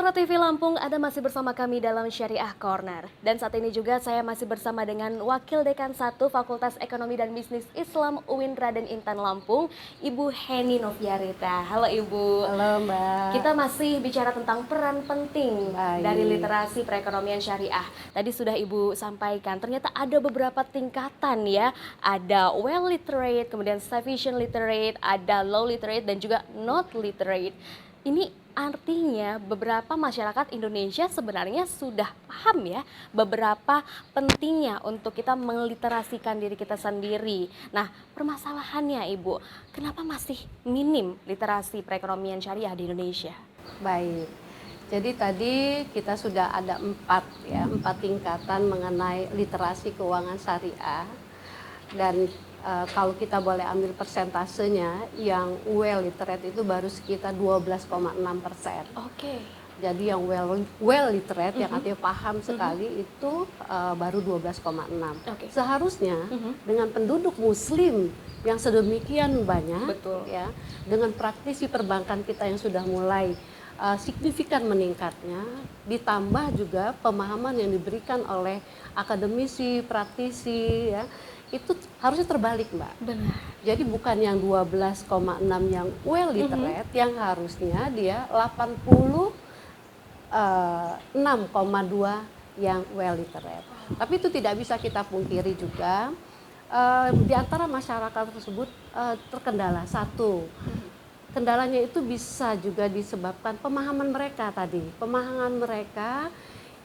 Sahabat TV Lampung, Anda masih bersama kami dalam Syariah Corner. Dan saat ini juga saya masih bersama dengan Wakil Dekan 1 Fakultas Ekonomi dan Bisnis Islam UIN Raden Intan Lampung, Ibu Heni Noviarita. Halo Ibu. Halo Mbak. Kita masih bicara tentang peran penting dari literasi perekonomian syariah. Tadi sudah Ibu sampaikan, ternyata ada beberapa tingkatan ya. Ada well literate, kemudian sufficient literate, ada low literate, dan juga not literate. Ini artinya beberapa masyarakat Indonesia sebenarnya sudah paham ya beberapa pentingnya untuk kita meliterasikan diri kita sendiri. Nah, permasalahannya Ibu, kenapa masih minim literasi perekonomian syariah di Indonesia? Baik, jadi tadi kita sudah ada empat tingkatan mengenai literasi keuangan syariah. Dan kalau kita boleh ambil persentasenya, yang well literate itu baru sekitar 12,6%. Oke. Jadi yang well literate, yang artinya paham sekali, itu baru 12,6. Oke. Seharusnya dengan penduduk muslim yang sedemikian banyak, Betul. ya, dengan praktisi perbankan kita yang sudah mulai signifikan meningkatnya, ditambah juga pemahaman yang diberikan oleh akademisi, praktisi, ya, itu harusnya terbalik, Mbak. Benar. Jadi bukan yang 12,6 yang well literate, yang harusnya dia 86,2 yang well literate. Tapi itu tidak bisa kita pungkiri juga, di antara masyarakat tersebut terkendala. Satu, kendalanya itu bisa juga disebabkan pemahaman mereka tadi, pemahaman mereka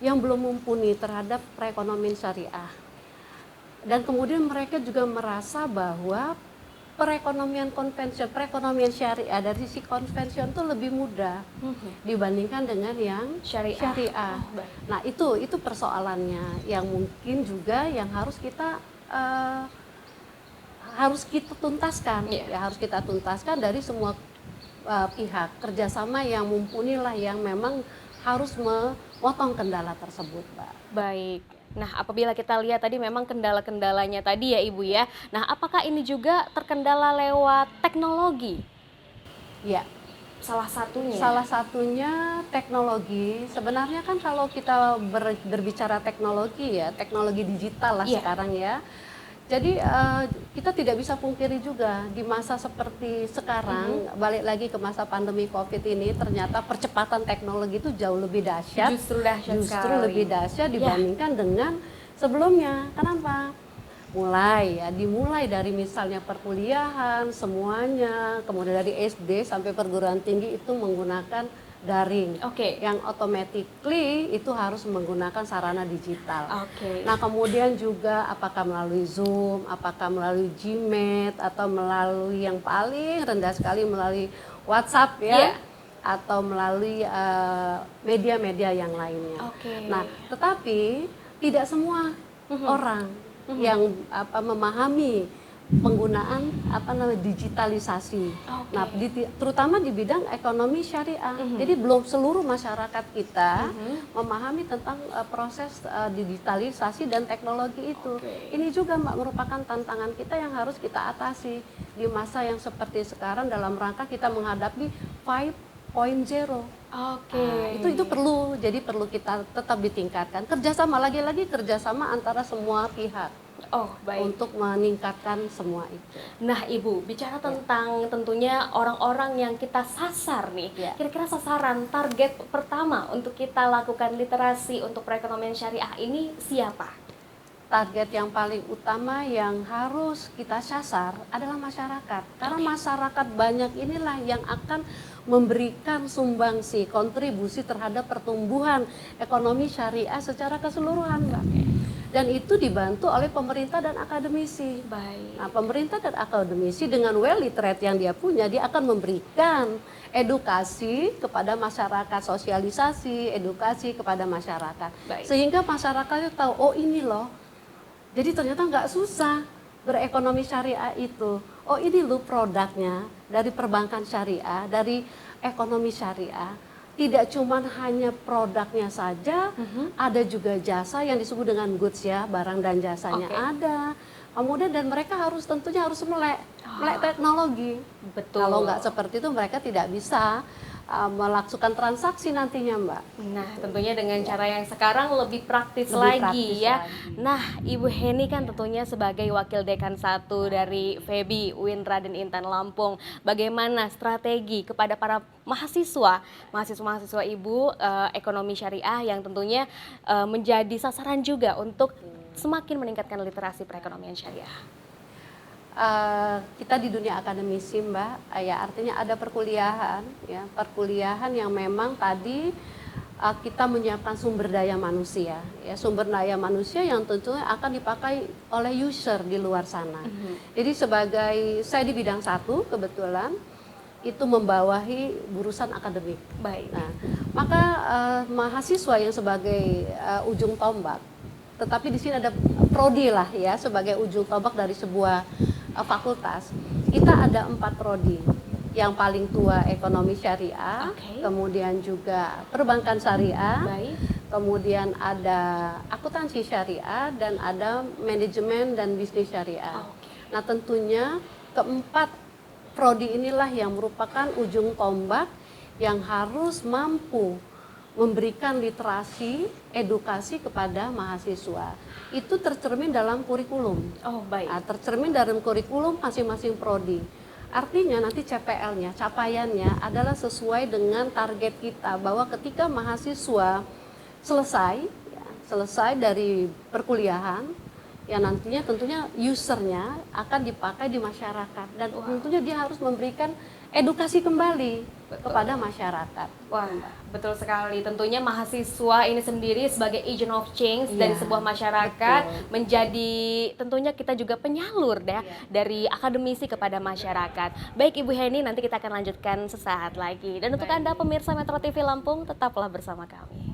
yang belum mumpuni terhadap perekonomian syariah. Dan kemudian mereka juga merasa bahwa perekonomian syariah dari sisi konvensional itu lebih mudah dibandingkan dengan yang syariah. Nah, itu persoalannya yang mungkin juga yang harus kita tuntaskan, ya, harus kita tuntaskan dari semua pihak, kerjasama yang mumpuni lah yang memang harus memotong kendala tersebut, Mbak. Baik. Nah, apabila kita lihat tadi memang kendala-kendalanya tadi ya Ibu ya. Nah, apakah ini juga terkendala lewat teknologi? Ya. Salah satunya? Salah satunya teknologi. Sebenarnya kan kalau kita berbicara teknologi ya, teknologi digital lah sekarang ya. Jadi kita tidak bisa pungkiri juga di masa seperti sekarang, balik lagi ke masa pandemi COVID ini, ternyata percepatan teknologi itu jauh lebih dahsyat. Justru Lebih dahsyat dibandingkan dengan sebelumnya. Kenapa? Dimulai dari misalnya perkuliahan semuanya, kemudian dari SD sampai perguruan tinggi itu menggunakan daring, yang automatically itu harus menggunakan sarana digital. Nah, kemudian juga apakah melalui Zoom, apakah melalui Gmeet, atau melalui yang paling rendah sekali melalui WhatsApp ya, atau melalui media-media yang lainnya. Nah, tetapi tidak semua orang yang memahami penggunaan digitalisasi. Nah, terutama di bidang ekonomi syariah. Jadi belum seluruh masyarakat kita memahami tentang proses digitalisasi dan teknologi itu. Ini juga, Mbak, merupakan tantangan kita yang harus kita atasi di masa yang seperti sekarang dalam rangka kita menghadapi 5.0. Itu perlu, jadi perlu kita tetap ditingkatkan. Lagi-lagi kerjasama antara semua pihak. Untuk meningkatkan semua itu. Nah, Ibu, bicara tentang tentunya orang-orang yang kita sasar nih, kira-kira sasaran target pertama untuk kita lakukan literasi untuk perekonomian syariah ini siapa? Target yang paling utama yang harus kita sasar adalah masyarakat. Karena masyarakat banyak inilah yang akan memberikan sumbangsi, kontribusi terhadap pertumbuhan ekonomi syariah secara keseluruhan, Mbak. Dan itu dibantu oleh pemerintah dan akademisi. Nah, pemerintah dan akademisi dengan well literate yang dia punya, dia akan memberikan edukasi kepada masyarakat, sosialisasi, edukasi kepada masyarakat. Sehingga masyarakatnya tahu, oh ini loh, jadi ternyata nggak susah berekonomi syariah itu. Oh ini loh produknya dari perbankan syariah, dari ekonomi syariah. Tidak cuma hanya produknya saja, ada juga jasa yang disebut dengan goods ya, barang dan jasanya ada. Kemudian dan mereka tentunya harus melek teknologi. Betul. Kalau nggak seperti itu mereka tidak bisa melakukan transaksi nantinya, Mbak. Nah, tentunya dengan cara yang sekarang lebih praktis Lebih lagi praktis ya. lagi. Nah, Ibu Heni kan tentunya sebagai Wakil Dekan 1 dari FEBI UIN Raden Intan Lampung, bagaimana strategi kepada para mahasiswa Ibu ekonomi syariah yang tentunya menjadi sasaran juga untuk semakin meningkatkan literasi perekonomian syariah? Kita di dunia akademisi, Mbak, ya artinya ada perkuliahan yang memang tadi kita menyiapkan sumber daya manusia yang tentunya akan dipakai oleh user di luar sana. Jadi saya di bidang 1 kebetulan itu membawahi urusan akademik. Baik. Nah, maka mahasiswa yang sebagai ujung tombak, tetapi di sini ada prodi lah ya sebagai ujung tombak dari sebuah fakultas. Kita ada 4 prodi. Yang paling tua ekonomi syariah, kemudian juga perbankan syariah, kemudian ada akuntansi syariah, dan ada manajemen dan bisnis syariah. Nah, tentunya keempat prodi inilah yang merupakan ujung tombak yang harus mampu memberikan literasi, edukasi kepada mahasiswa. Itu tercermin dalam kurikulum. Tercermin dalam kurikulum masing-masing prodi. Artinya nanti CPL-nya, capaiannya adalah sesuai dengan target kita, bahwa ketika mahasiswa selesai dari perkuliahan, ya nantinya tentunya usernya akan dipakai di masyarakat, dan tentunya dia harus memberikan edukasi kembali kepada masyarakat. Wah, betul sekali. Tentunya mahasiswa ini sendiri sebagai agent of change dari sebuah masyarakat, menjadi tentunya kita juga penyalur dari akademisi kepada masyarakat. Baik Ibu Heni, nanti kita akan lanjutkan sesaat lagi. Dan untuk Anda pemirsa Metro TV Lampung, tetaplah bersama kami.